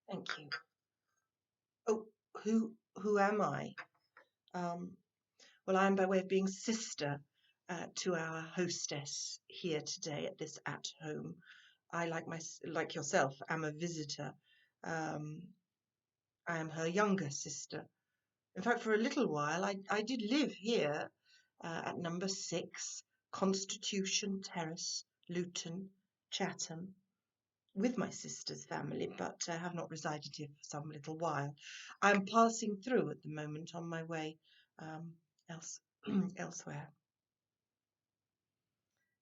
Thank you. Oh, who am I? Um, well, I am by way of being sister to our hostess here today at this at home. I, like yourself, am a visitor. Um, I am her younger sister. In fact, for a little while, I did live here at number 6, Constitution Terrace, Luton, Chatham, with my sister's family, but I have not resided here for some little while. I am passing through at the moment on my way um, else, elsewhere.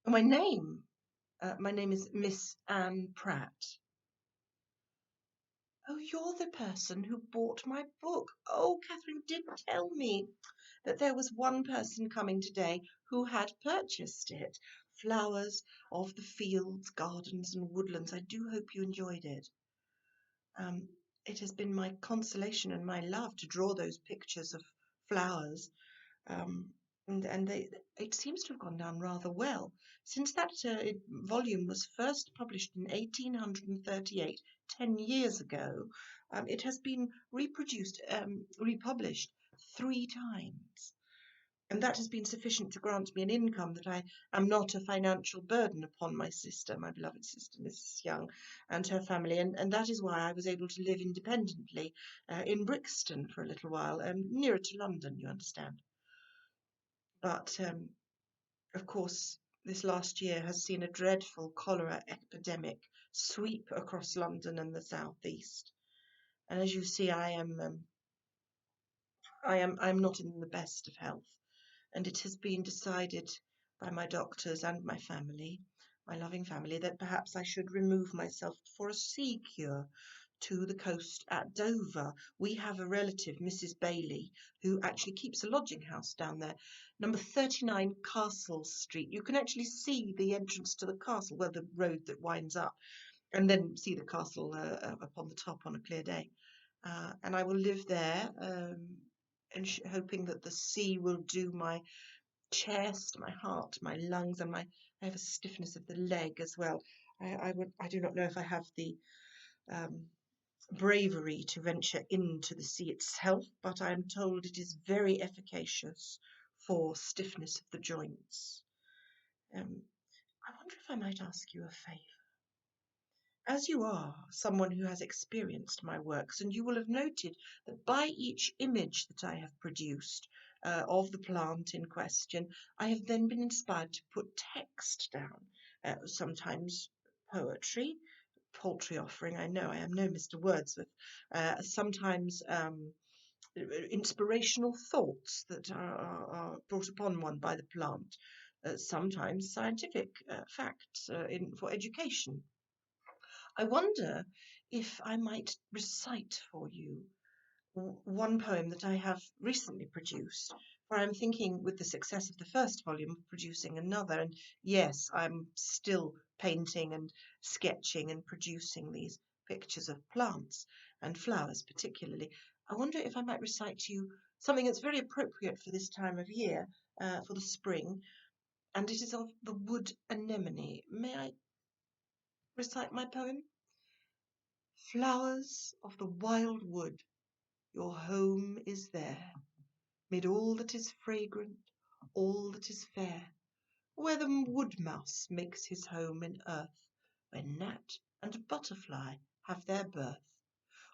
My name is Miss Anne Pratt. Oh, you're the person who bought my book. Oh, Catherine did tell me that there was one person coming today who had purchased it. Flowers of the fields, gardens, and woodlands. I do hope you enjoyed it. Um, it has been my consolation and my love to draw those pictures of flowers, um, and it seems to have gone down rather well. Since that volume was first published in 1838, 10 years ago, it has been republished 3 times. And that has been sufficient to grant me an income that I am not a financial burden upon my sister, my beloved sister, Mrs. Young, and her family. And that is why I was able to live independently in Brixton for a little while, nearer to London, you understand. But, of course, this last year has seen a dreadful cholera epidemic sweep across London and the southeast. And as you see, I'm not in the best of health, and it has been decided by my doctors and my family, my loving family, that perhaps I should remove myself for a sea cure to the coast at Dover. We have a relative, Mrs. Bailey, who actually keeps a lodging house down there, number 39 Castle Street. You can actually see the entrance to the castle, well, the road that winds up, and then see the castle up on the top on a clear day. And I will live there, and hoping that the sea will do my chest, my heart, my lungs, and I have a stiffness of the leg as well. I do not know if I have the um, bravery to venture into the sea itself, but I am told it is very efficacious for stiffness of the joints. Um, I wonder if I might ask you a favour. As you are someone who has experienced my works, and you will have noted that by each image that I have produced of the plant in question, I have then been inspired to put text down, sometimes poetry, paltry offering, I know I am no Mr. Wordsworth, sometimes inspirational thoughts that are brought upon one by the plant, sometimes scientific facts for education. I wonder if I might recite for you one poem that I have recently produced, for I'm thinking with the success of the first volume of producing another, and yes, I'm still painting and sketching and producing these pictures of plants and flowers particularly. I wonder if I might recite to you something that's very appropriate for this time of year, for the spring, and it is of the wood anemone. May I recite my poem? Flowers of the wild wood, your home is there, mid all that is fragrant, all that is fair, where the wood mouse makes his home in earth, where gnat and butterfly have their birth,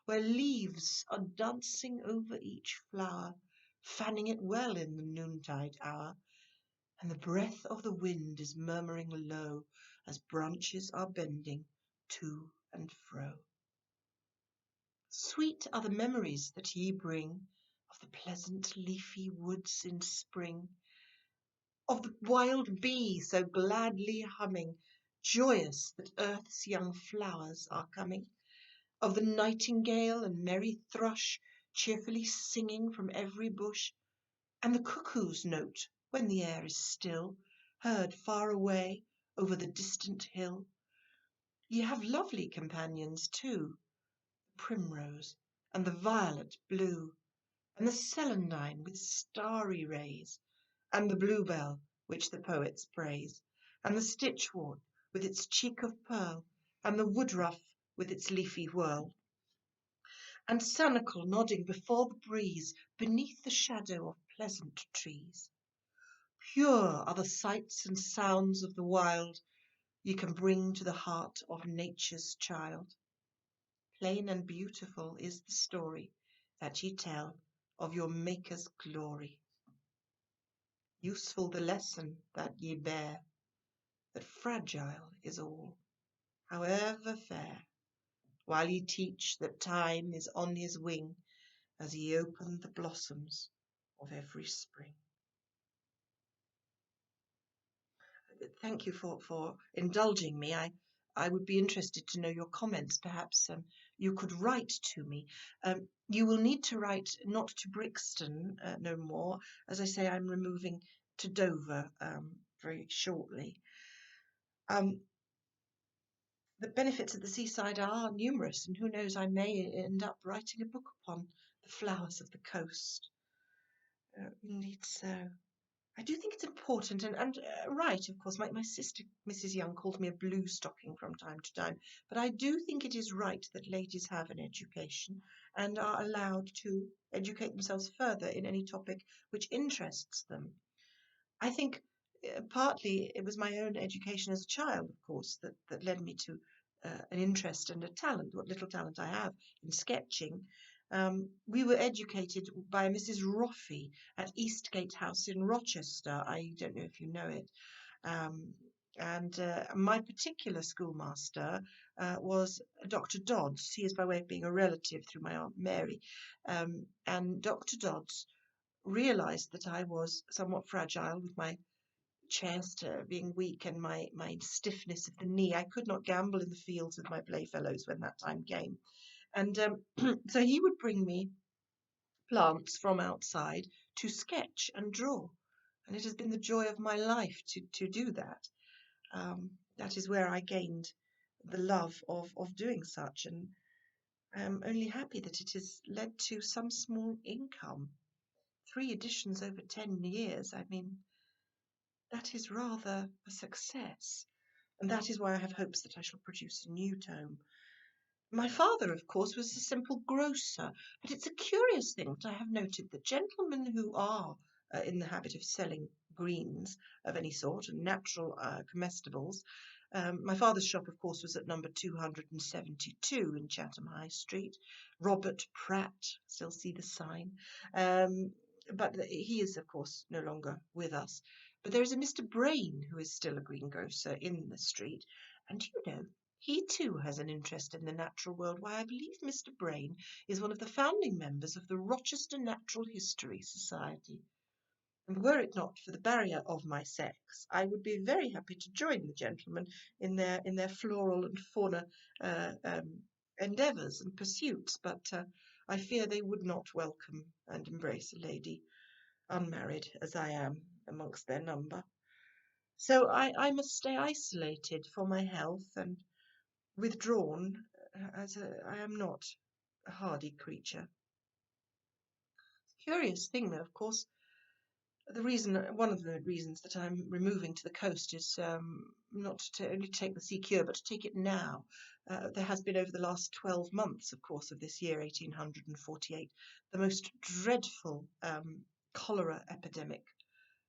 where leaves are dancing over each flower, fanning it well in the noontide hour, and the breath of the wind is murmuring low as branches are bending to and fro. Sweet are the memories that ye bring of the pleasant leafy woods in spring, of the wild bee so gladly humming, joyous that earth's young flowers are coming, of the nightingale and merry thrush cheerfully singing from every bush, and the cuckoo's note when the air is still, heard far away over the distant hill. Ye have lovely companions too, the primrose and the violet blue, and the celandine with starry rays, and the bluebell which the poets praise, and the stitchwort with its cheek of pearl, and the woodruff with its leafy whorl. and Sanicle nodding before the breeze beneath the shadow of pleasant trees. Pure are the sights and sounds of the wild you can bring to the heart of nature's child. Plain and beautiful is the story that ye tell of your Maker's glory. Useful the lesson that ye bear, that fragile is all, however fair, while ye teach that time is on his wing as ye open the blossoms of every spring. Thank you for indulging me. I would be interested to know your comments. Perhaps you could write to me. You will need to write not to Brixton no more. As I say, I'm removing to Dover very shortly. The benefits of the seaside are numerous, and who knows, I may end up writing a book upon the flowers of the coast. Indeed so. I do think it's important, and right, of course, my sister, Mrs. Young, called me a blue stocking from time to time, but I do think it is right that ladies have an education and are allowed to educate themselves further in any topic which interests them. I think partly it was my own education as a child, of course, that led me to an interest and a talent, what little talent I have in sketching. We were educated by Mrs. Roffey at Eastgate House in Rochester. I don't know if you know it. And my particular schoolmaster was Dr. Dodds. He is by way of being a relative through my Aunt Mary. And Dr. Dodds realised that I was somewhat fragile with my chest being weak and my stiffness of the knee. I could not gamble in the fields with my playfellows when that time came. And so he would bring me plants from outside to sketch and draw. And it has been the joy of my life to do that. That is where I gained the love of doing such. And I am only happy that it has led to some small income. 3 editions over 10 years. I mean, that is rather a success. And that is why I have hopes that I shall produce a new tome. My father, of course, was a simple grocer, but it's a curious thing that I have noted that gentlemen who are in the habit of selling greens of any sort and natural comestibles. My father's shop, of course, was at number 272 in Chatham High Street. Robert Pratt, still see the sign. But he is, of course, no longer with us. But there is a Mr. Brain who is still a greengrocer in the street. And you know, he too has an interest in the natural world. Why, I believe Mr. Brain is one of the founding members of the Rochester Natural History Society. And were it not for the barrier of my sex, I would be very happy to join the gentlemen in their floral and fauna endeavours and pursuits, but I fear they would not welcome and embrace a lady, unmarried as I am, amongst their number. So I must stay isolated for my health and withdrawn, as I am not a hardy creature. Curious thing, though, of course, one of the reasons that I'm removing to the coast is not to only take the sea cure, but to take it now. There has been over the last 12 months, of course, of this year, 1848, the most dreadful cholera epidemic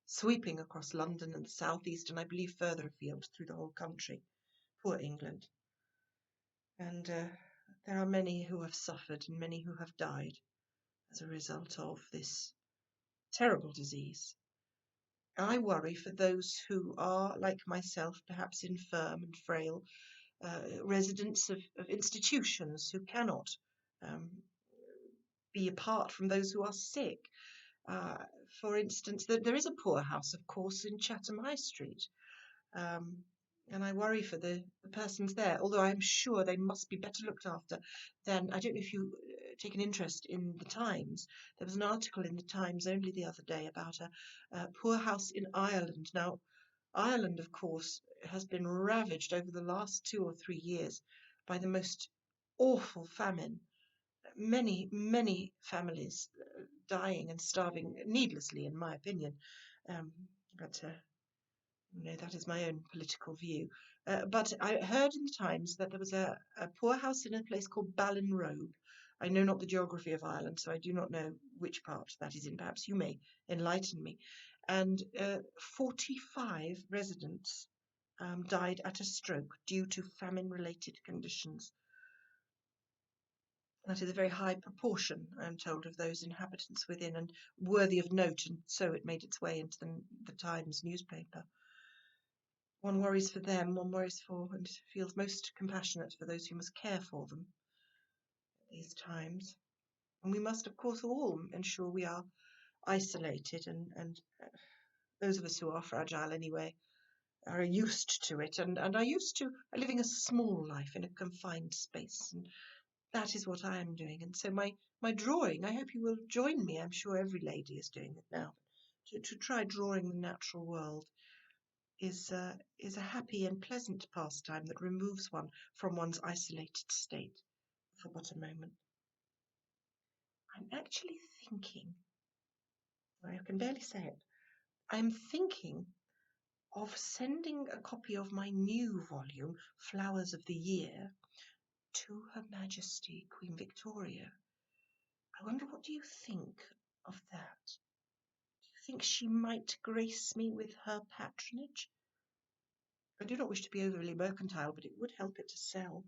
sweeping across London and the southeast, and I believe further afield through the whole country. Poor England. And there are many who have suffered and many who have died as a result of this terrible disease. I worry for those who are, like myself, perhaps infirm and frail, residents of institutions who cannot be apart from those who are sick. For instance, there is a poorhouse, of course, in Chatham High Street. And I worry for the persons there, although I'm sure they must be better looked after than, I don't know if you take an interest in the Times. There was an article in the Times only the other day about a poorhouse in Ireland. Now, Ireland, of course, has been ravaged over the last 2 or 3 years by the most awful famine. Many, many families dying and starving needlessly, in my opinion. But that is my own political view. But I heard in the Times that there was a poorhouse in a place called Ballinrobe, I know not the geography of Ireland, so I do not know which part that is in. Perhaps you may enlighten me. And 45 residents died at a stroke due to famine-related conditions. That is a very high proportion, I am told, of those inhabitants within, and worthy of note, and so it made its way into the Times newspaper. One worries for them, one worries for and feels most compassionate for those who must care for them at these times. And we must, of course, all ensure we are isolated, and those of us who are fragile anyway are used to it and are used to living a small life in a confined space. And that is what I am doing. And so my drawing, I hope you will join me. I'm sure every lady is doing it now. To try drawing the natural world is a happy and pleasant pastime that removes one from one's isolated state for but a moment. I'm actually thinking, I can barely say it, I'm thinking of sending a copy of my new volume, Flowers of the Year, to Her Majesty Queen Victoria. I wonder, what do you think of that? Do you think she might grace me with her patronage? I do not wish to be overly mercantile, but it would help it to sell.